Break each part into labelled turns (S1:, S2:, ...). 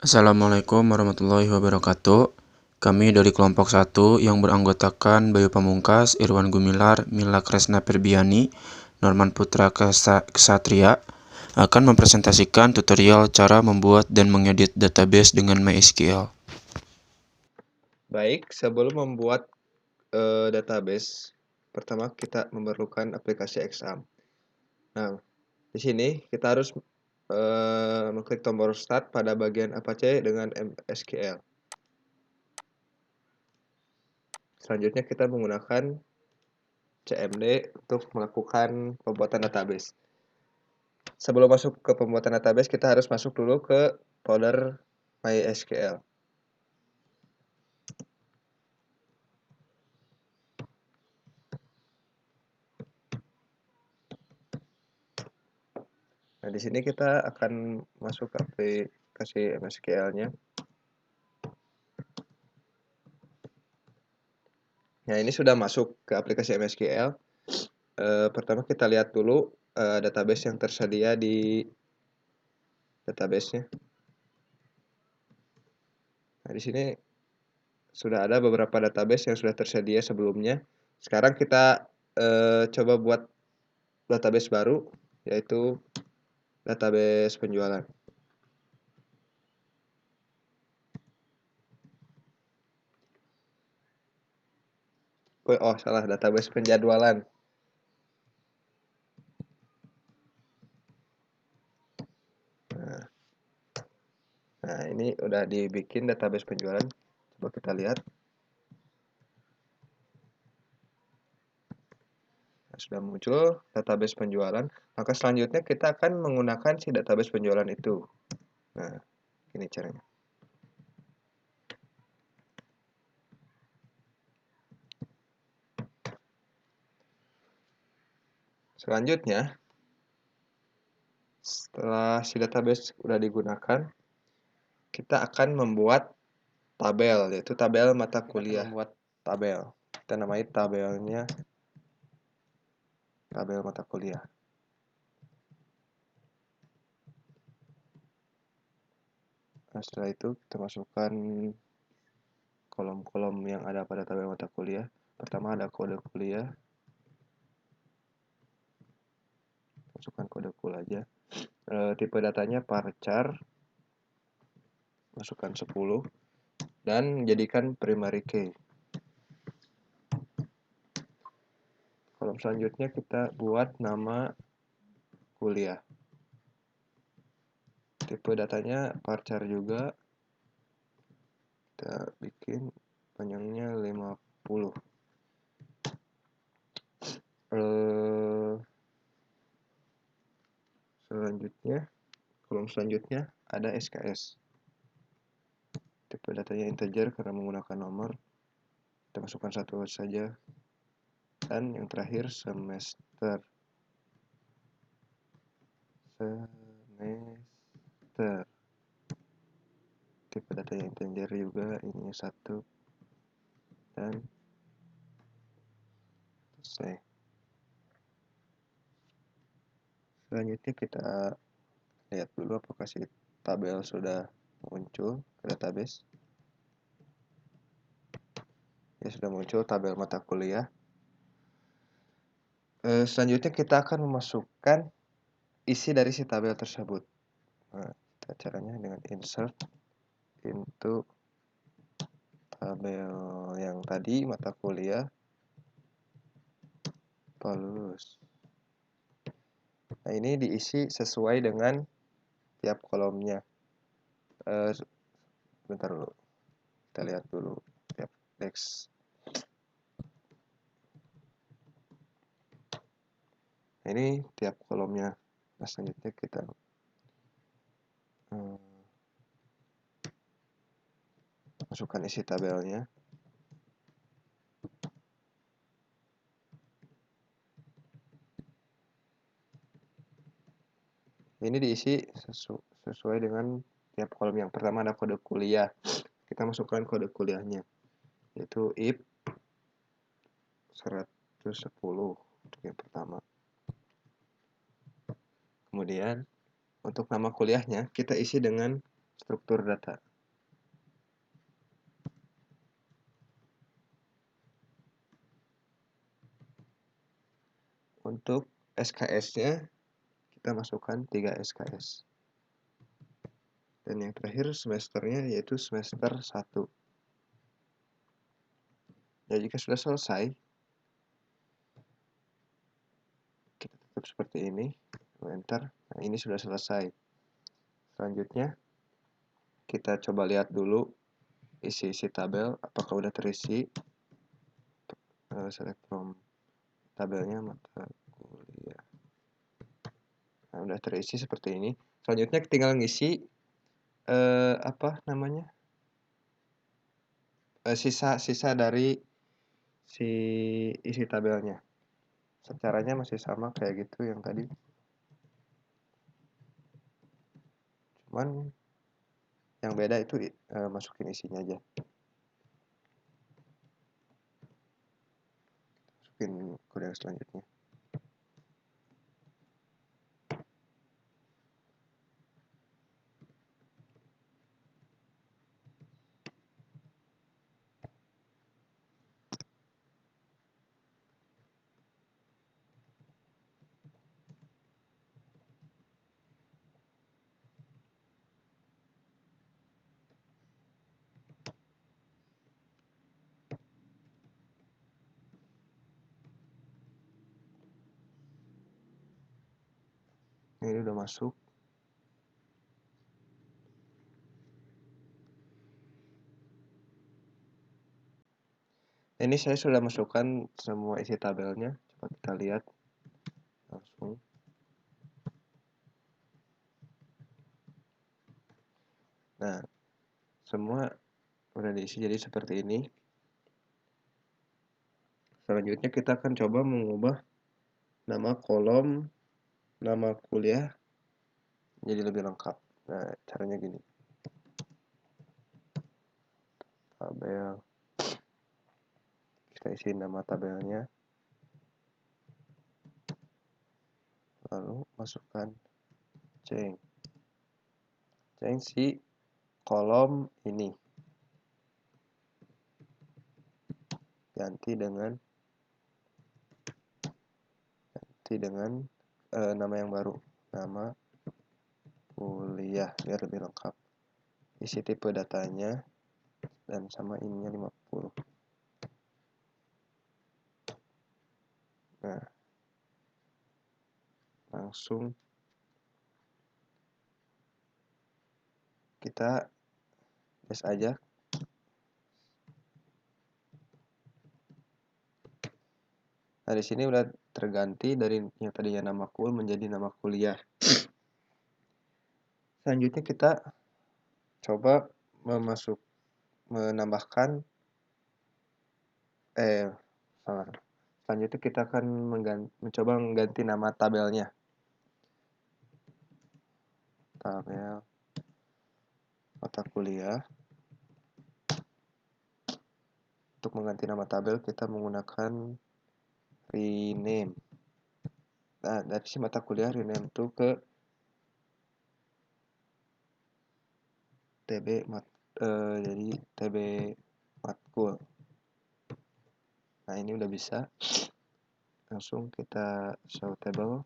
S1: Assalamualaikum warahmatullahi wabarakatuh. Kami dari kelompok 1 yang beranggotakan Bayu Pamungkas, Irwan Gumilar, Mila Kresna Ferbiani, Norman Putra Kesatria akan mempresentasikan tutorial cara membuat dan mengedit database dengan MySQL.
S2: Baik, sebelum membuat database, pertama kita memerlukan aplikasi Exam. Nah, di sini kita harus mengklik tombol Start pada bagian Apache dengan MySQL. Selanjutnya kita menggunakan CMD untuk melakukan pembuatan database. Sebelum masuk ke pembuatan database, kita harus masuk dulu ke folder MySQL. Nah, di sini kita akan masuk ke aplikasi MySQL-nya. Nah, ini sudah masuk ke aplikasi MySQL. Pertama kita lihat dulu database yang tersedia di database-nya. Nah, di sini sudah ada beberapa database yang sudah tersedia sebelumnya. Sekarang kita coba buat database baru, yaitu database penjualan. Oh, salah, database penjadwalan. Nah, ini udah dibikin database penjualan. Coba kita lihat. Nah, sudah muncul database penjualan. Maka selanjutnya kita akan menggunakan si database penjualan itu. Nah, ini caranya. Selanjutnya, setelah si database sudah digunakan, kita akan membuat tabel, yaitu tabel mata kuliah. Membuat tabel. Kita namai tabelnya tabel mata kuliah. Nah, setelah itu kita masukkan kolom-kolom yang ada pada tabel mata kuliah. Pertama ada kode kuliah. Masukkan kode kuliah aja. Tipe datanya varchar. Masukkan 10 dan jadikan primary key. Kolom selanjutnya kita buat nama kuliah. Tipe datanya varchar juga. Kita bikin panjangnya 50. Selanjutnya, kolom selanjutnya ada SKS. Tipe datanya integer karena menggunakan nomor. Kita masukkan satu saja. Dan yang terakhir semester. Tipe datanya integer juga, ini 1 dan selesai. Selanjutnya kita lihat dulu apakah si tabel sudah muncul ke database. Ya, sudah muncul tabel mata kuliah. Selanjutnya kita akan memasukkan isi dari si tabel tersebut. Nah, caranya dengan insert into tabel yang tadi mata kuliah Paulus. Nah, ini diisi sesuai dengan tiap kolomnya. Bentar dulu, kita lihat dulu tiap teks. Nah, ini tiap kolomnya. Nah, selanjutnya kita masukkan isi tabelnya. Ini diisi sesuai dengan tiap kolom. Yang pertama ada kode kuliah. Kita masukkan kode kuliahnya, yaitu if 110 untuk yang pertama. Kemudian untuk nama kuliahnya kita isi dengan struktur data. Untuk SKS-nya kita masukkan 3 SKS. Dan yang terakhir semesternya yaitu semester 1. Ya, jika sudah selesai, kita tutup seperti ini, enter. Nah, ini sudah selesai. Selanjutnya, kita coba lihat dulu isi-isi tabel, apakah udah terisi. Select from tabelnya mata kuliah. Nah, udah terisi seperti ini. Selanjutnya tinggal ngisi sisa-sisa dari si isi tabelnya. Caranya masih sama kayak gitu yang tadi. Cuman yang beda itu masukin isinya aja. Masukin kode yang selanjutnya. Ini udah masuk. Ini saya sudah masukkan semua isi tabelnya. Coba kita lihat langsung. Nah, semua udah diisi jadi seperti ini. Selanjutnya kita akan coba mengubah nama kolom, nama kuliah jadi lebih lengkap. Nah, caranya gini. Tabel. Kita isi nama tabelnya. Lalu masukkan change si kolom ini. Ganti dengan nama yang baru. Nama kuliah biar lebih lengkap. Isi tipe datanya dan sama ininya 50. Nah, langsung kita tes aja. Nah, di sini udah terganti dari yang tadinya nama kul menjadi nama kuliah. Selanjutnya kita coba menambahkan selanjutnya kita akan mencoba mengganti nama tabelnya. Tabel mata kuliah. Untuk mengganti nama tabel kita menggunakan rename. Nah, dari si mata kuliah rename itu ke jadi TB matkul. Nah, ini udah bisa. Langsung kita show table.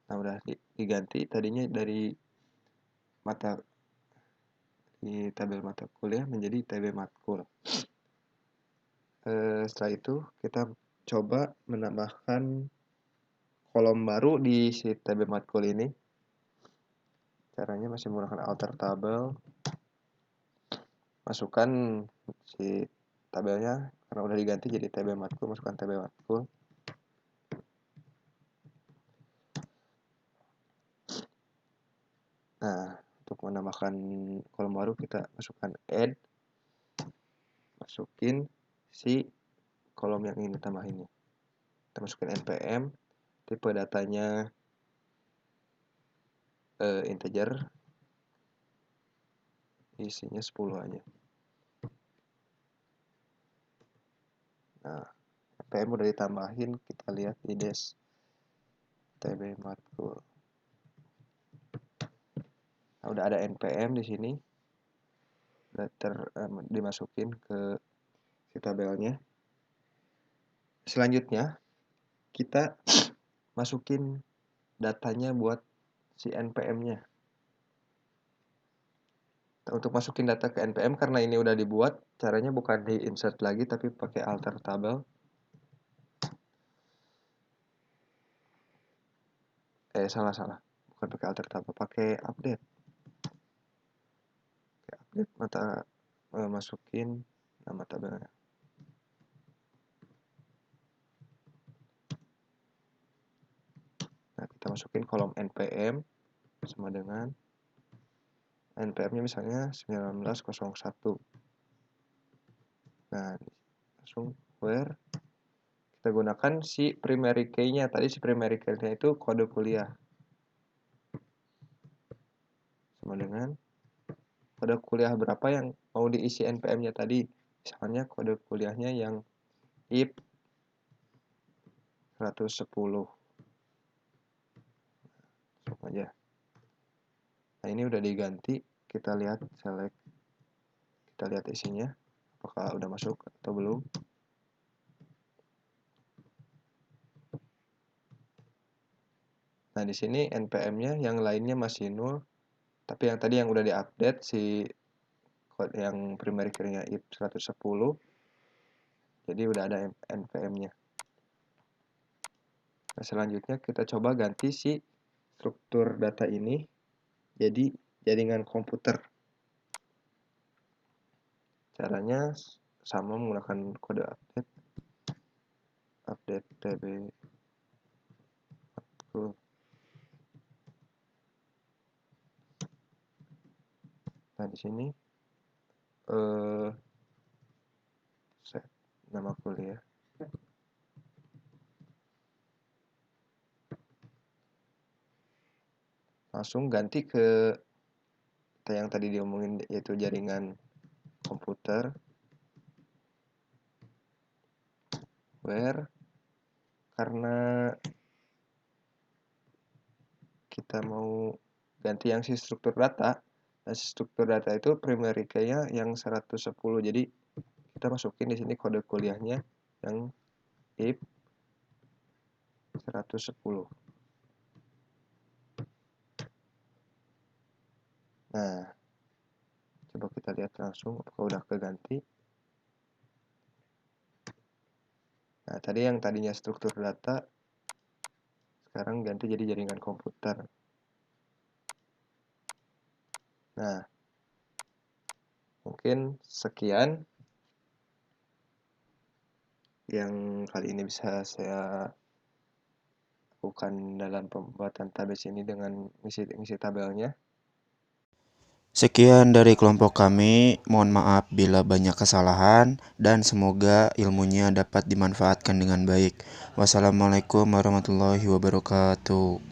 S2: Nah, udah diganti tadinya dari tabel mata kuliah menjadi TB matkul. Setelah itu kita coba menambahkan kolom baru di si TB matkul ini. Caranya masih menggunakan alter tabel. Masukkan si tabelnya karena udah diganti jadi TB matkul, masukkan TB matkul. Nah, untuk menambahkan kolom baru kita masukkan add, masukin si kolom yang ingin ditambahin. Kita masukin npm, tipe datanya integer, isinya 10 aja. Nah, npm udah ditambahin, kita lihat di dash tb matkul. Nah, udah ada npm di sini, udah dimasukin ke si tabelnya. Selanjutnya kita masukin datanya buat si npm-nya. Untuk masukin data ke npm, karena ini udah dibuat, caranya bukan di insert lagi tapi pakai alter tabel. Salah, bukan pakai alter tabel, pakai update. Masukin nama tabelnya. Nah, kita masukin kolom npm sama dengan npm-nya misalnya 1901. Nah, langsung where kita gunakan si primary key-nya. Tadi si primary key-nya itu kode kuliah. Sama dengan kode kuliah berapa yang mau diisi npm-nya tadi. Misalnya kode kuliahnya yang if 110. Langsung aja. Nah, ini udah diganti. Kita lihat select. Kita lihat isinya. Apakah udah masuk atau belum. Nah, di sini npm-nya yang lainnya masih 0. Tapi yang tadi yang udah diupdate si code yang primary key-nya if 110. Jadi udah ada npm-nya. Nah, selanjutnya kita coba ganti si struktur data ini jadi jaringan komputer. Caranya sama menggunakan kode update tb. Nah, di sini set nama kuliah. Langsung ganti ke yang tadi diomongin, yaitu jaringan komputer. Where karena kita mau ganti yang si struktur data. Nah, si struktur data itu primary key-nya yang 110. Jadi kita masukin di sini kode kuliahnya yang if 110. Nah, coba kita lihat langsung apakah udah keganti. Nah, tadi yang tadinya struktur data sekarang ganti jadi jaringan komputer. Nah, mungkin sekian yang kali ini bisa saya lakukan dalam pembuatan tabel ini dengan ngisi tabelnya.
S1: Sekian dari kelompok kami, mohon maaf bila banyak kesalahan dan semoga ilmunya dapat dimanfaatkan dengan baik. Wassalamualaikum warahmatullahi wabarakatuh.